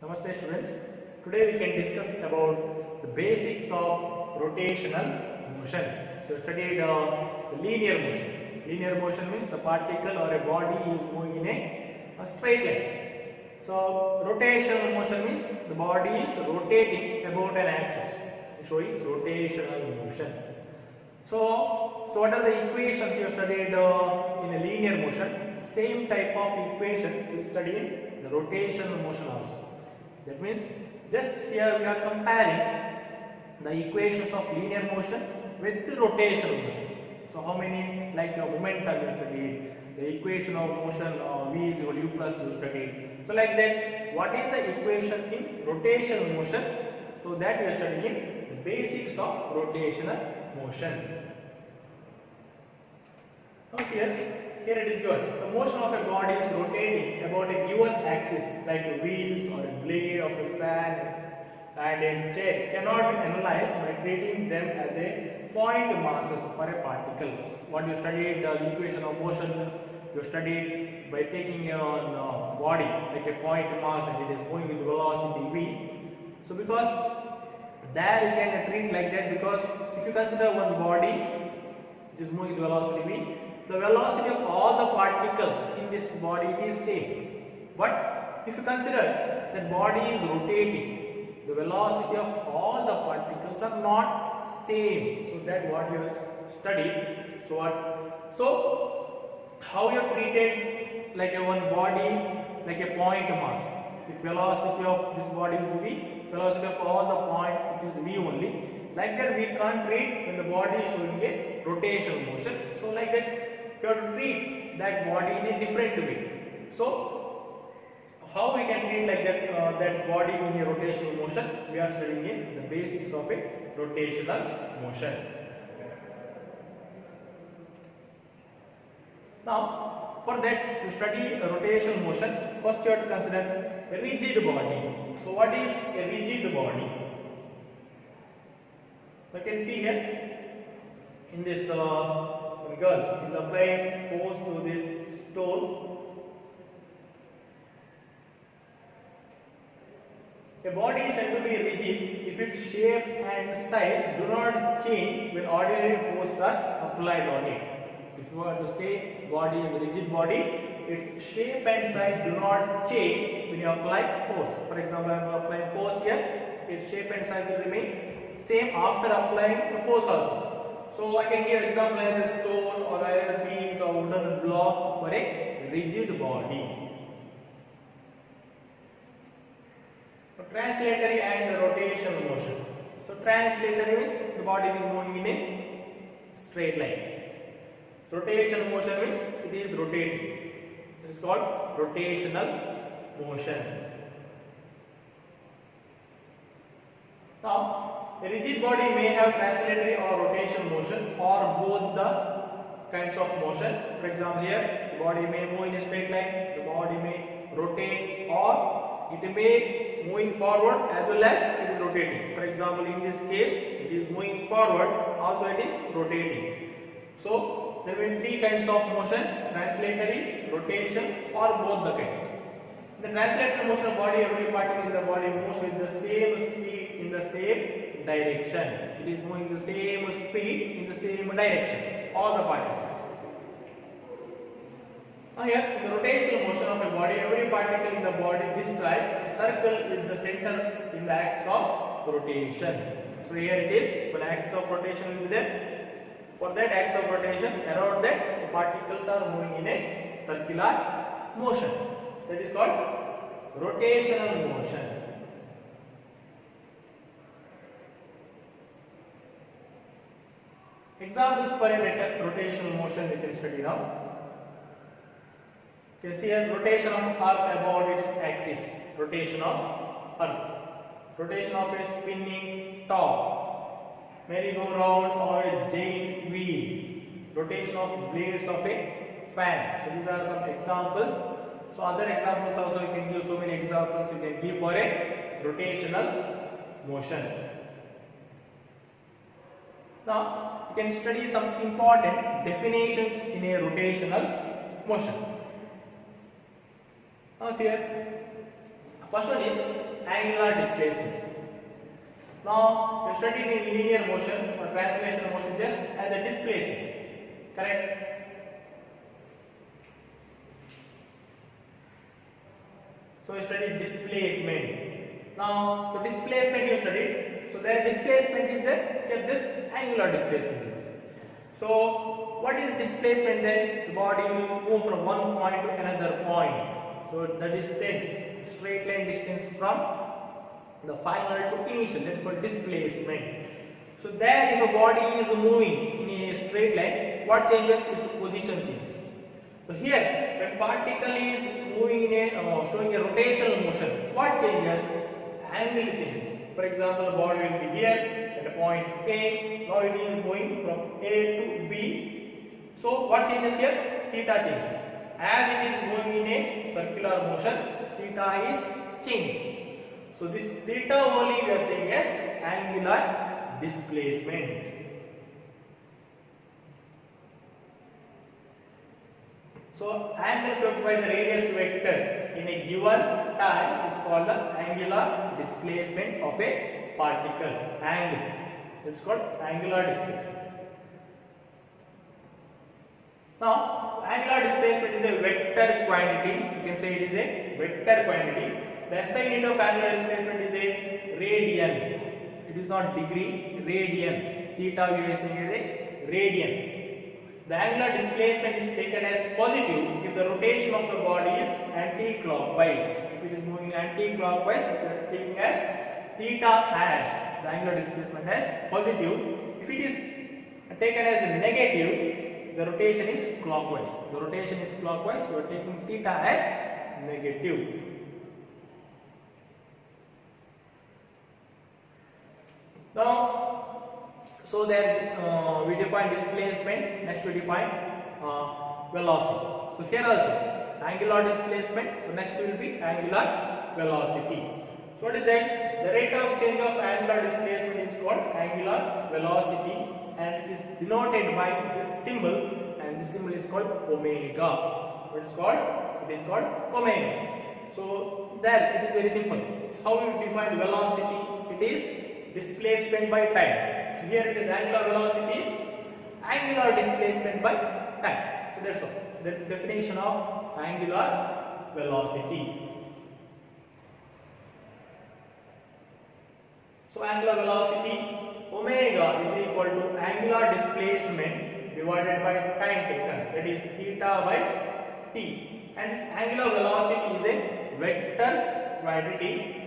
Namaste students. Today we can discuss about the basics of rotational motion. So studied the linear motion. Linear motion means the particle or a body is moving in a straight line. So rotational motion means the body is rotating about an axis, showing rotational motion. So what are the equations you studied in a linear motion? Same type of equation you study in the rotational motion also. That means just here we are comparing the equations of linear motion with the rotational motion. So how many, like momentum you studied, the equation of motion v is equal to u plus u studied. So like that, what is the equation in rotational motion? So that we are studying the basics of rotational motion. Now here it is given. The motion of a body is rotating about a given axis, like the wheels or a blade of a fan and a chair, cannot be analyzed by treating them as a point masses for a particle. What you studied, the equation of motion, you studied by taking a body like a point mass and it is going with velocity v. So because there you can treat like that, because if you consider one body it is moving with velocity v, the velocity of all the particles in this body is same. But if you consider that body is rotating, the velocity of all the particles are not same. So that what you have studied. So how you treated like a one body like a point mass. If velocity of this body is v, velocity of all the point it is v only. Like that we can't treat when the body is showing a rotational motion. So like that you have to treat that body in a different way. So how we can treat like that that body in a rotational motion? We are studying in the basics of a rotational motion. Now for that, to study a rotational motion, first you have to consider a rigid body. So what is a rigid body? You can see here in this girl is applying force to this stone. A body is said to be rigid if its shape and size do not change when ordinary forces are applied on it. If you want to say body is a rigid body, its shape and size do not change when you apply force. For example, I am applying force here, its shape and size will remain same after applying the force also. So I can give example as a stone or iron piece or wooden block for a rigid body. So translatory and rotational motion. So translatory means the body is moving in a straight line. Rotational motion means it is rotating. It is called rotational motion. Now a rigid body may have translatory or rotational motion or both the kinds of motion. For example, here the body may move in a straight line, the body may rotate, or it may moving forward as well as it is rotating. For example, in this case it is moving forward, also it is rotating. So there will be three kinds of motion: translatory, rotation, or both the kinds. In the translatory motion of body, every particle in the body moves with the same speed in the same direction. It is moving the same speed in the same direction, all the particles. Now here, in the rotational motion of a body, every particle in the body describe a circle with the center in the axis of rotation. So here it is, one axis of rotation will be there. For that axis of rotation, around that the particles are moving in a circular motion. That is called rotational motion. Examples for a rotational motion we can study now. You can see a rotation of Earth about its axis, rotation of Earth, rotation of a spinning top, merry-go-round or a giant wheel, rotation of blades of a fan. So these are some examples. So other examples also you can give, so many examples you can give for a rotational motion. Now you can study some important definitions in a rotational motion. Now here First one is angular displacement. Now, we studied in linear motion or translational motion just as a displacement, correct? So, we studied displacement. Now, so displacement you studied. So, their displacement is there, here just angular displacement. So, what is displacement then? The body will move from one point to another point. So, the distance, straight line distance from the final to initial, that is called displacement. So, there if a body is moving in a straight line, what changes? Its position changes. So, here when particle is moving in a showing a rotational motion, what changes? Angle changes. For example, the body will be here at a point A. Now it is moving from A to B. So what changes here? Theta changes. As it is moving in a circular motion, theta is changes. So this theta only we are saying as angular displacement. So angle showed by the radius vector in a given time is called the angular displacement of a particle. Angle. It's called angular displacement. Now, angular displacement is a vector quantity. You can say it is a vector quantity. The SI unit of angular displacement is a radian. It is not degree, radian. Theta we are saying is a radian. The angular displacement is taken as positive if the rotation of the body is anti-clockwise. If it is moving anti-clockwise, we are taking as theta as the angular displacement as positive. If it is taken as negative, the rotation is clockwise. The rotation is clockwise, you are taking theta as negative. Now, so that we define displacement. Next we define velocity. So here also angular displacement. So next will be angular velocity. So what is that? The rate of change of angular displacement is called angular velocity, and it is denoted by this symbol, and this symbol is called omega. What is called? It is called omega. So there it is very simple. So how we define velocity? It is displacement by time. So here it is angular velocity is angular displacement by time. So that's all. The definition of angular velocity. So angular velocity omega is equal to angular displacement divided by time taken. That is theta by t. And this angular velocity is a vector quantity.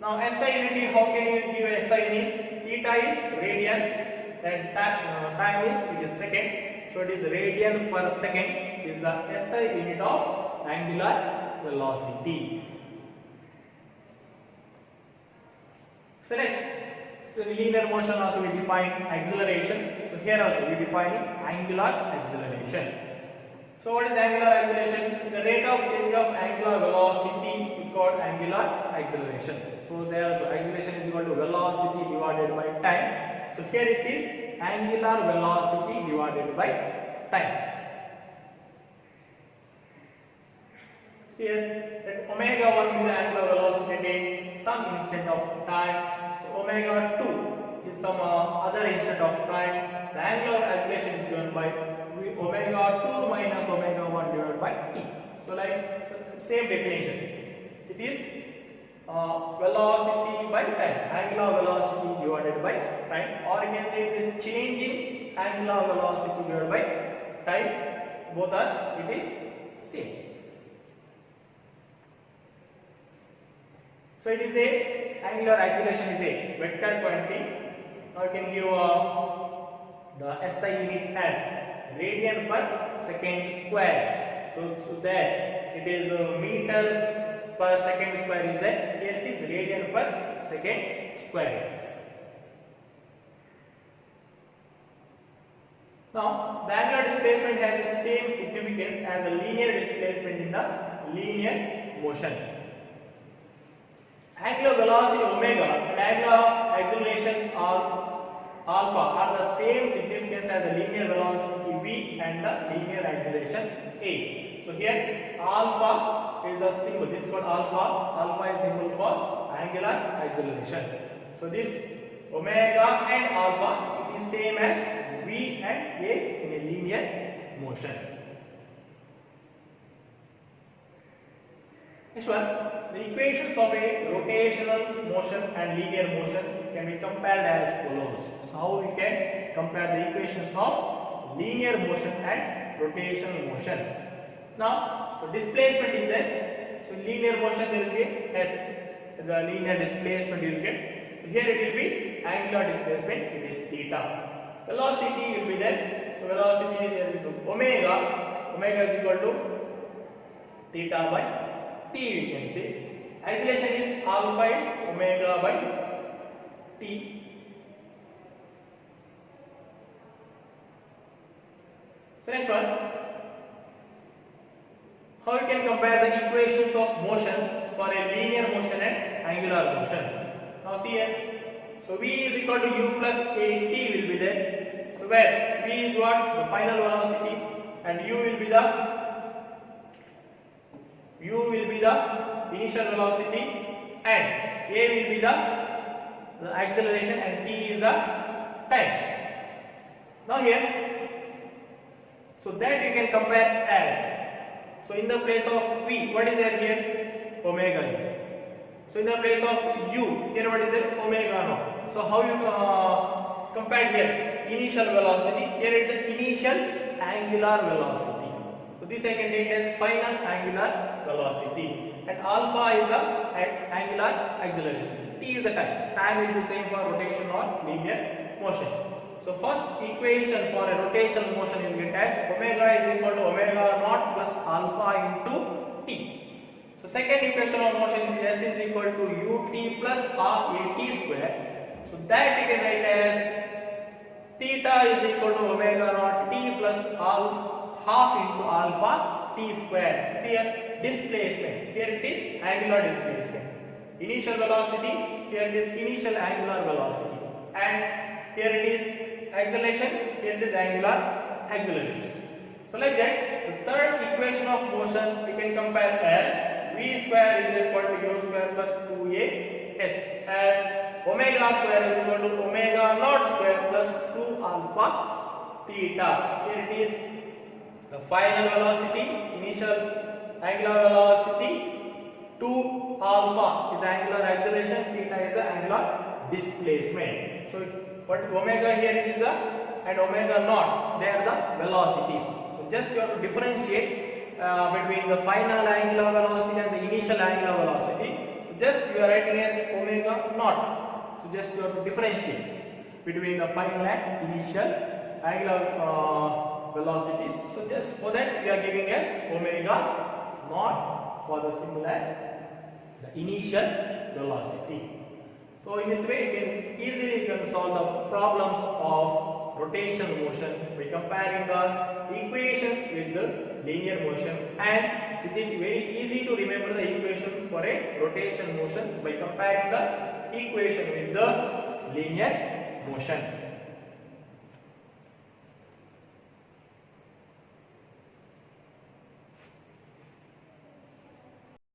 Now SI unit, how can you give a SI unit? Theta is radian and time is it is second. So it is radian per second is the SI unit of angular velocity. So next, so in linear motion also we define acceleration. So here also we define angular acceleration. So what is angular acceleration? The rate of change of angular velocity is called angular acceleration. So there also acceleration is equal to velocity divided by time. So here it is angular velocity divided by time. See here that omega 1 is the angular velocity at some instant of time. So omega 2 is some other instant of time. The angular acceleration is given by omega 2 minus omega 1 divided by t. So same definition. It is velocity by time, angular velocity divided by time, or you can say it is changing angular velocity divided by time. Both are it is same. So it is a angular acceleration is a vector quantity. Now you can give the SI unit as radian per second square. So there it is a meter per second square is a, here it is radian per second square. Now the angular displacement has the same significance as the linear displacement in the linear motion. Angular velocity omega and angular acceleration alpha are the same significance as the linear velocity v and the linear acceleration a. So here alpha is a symbol. This is called alpha. Alpha is symbol for angular acceleration. So this omega and alpha, it is same as v and a in a linear motion. Next one, the equations of a rotational motion and linear motion can be compared as follows. So how we can compare the equations of linear motion and rotational motion? Now, so displacement is there. So linear motion will be S. The linear displacement you will get. So here it will be angular displacement. It is theta. Velocity will be there. So velocity there is omega. Omega is equal to theta by t, you can say. Acceleration is alpha is omega by t. So next one, how we can compare the equations of motion for a linear motion and angular motion. Now see here, so v is equal to u plus at will be there. So where v is what? The final velocity, and u will be the initial velocity, and a will be the acceleration, and t is the time. Now here, so that you can compare as, so in the place of v, what is there here? Omega is there. So in the place of u, here what is there? Omega naught. So how you compare here? Initial velocity, here it is the initial angular velocity. So this I can take as final angular velocity, and alpha is the angular acceleration. T is the time. Time will be same for rotation or linear motion. So first equation for a rotational motion you get as omega is equal to omega naught plus alpha into t. So second equation of motion is S is equal to ut plus half at square. So that you can write as theta is equal to omega naught t plus half into alpha t square. See here, displacement. Here it is angular displacement. Initial velocity, here it is initial angular velocity. And here it is acceleration, here it is angular acceleration. So like that, the third equation of motion we can compare as v square is equal to u square plus 2as, as omega square is equal to omega naught square plus 2 alpha theta. Here it is the final velocity, initial angular velocity, 2 alpha is angular acceleration, theta is the angular displacement. So what omega here is the, and omega naught, they are the velocities. So just you have to differentiate between the final angular velocity and the initial angular velocity. Just you are writing as omega naught. So just you have to differentiate between the final and initial angular velocities. So just for that we are giving as omega naught for the symbol as the initial velocity. So in this way you can solve the problems of rotational motion by comparing the equations with the linear motion, and is it very easy to remember the equation for a rotational motion by comparing the equation with the linear motion.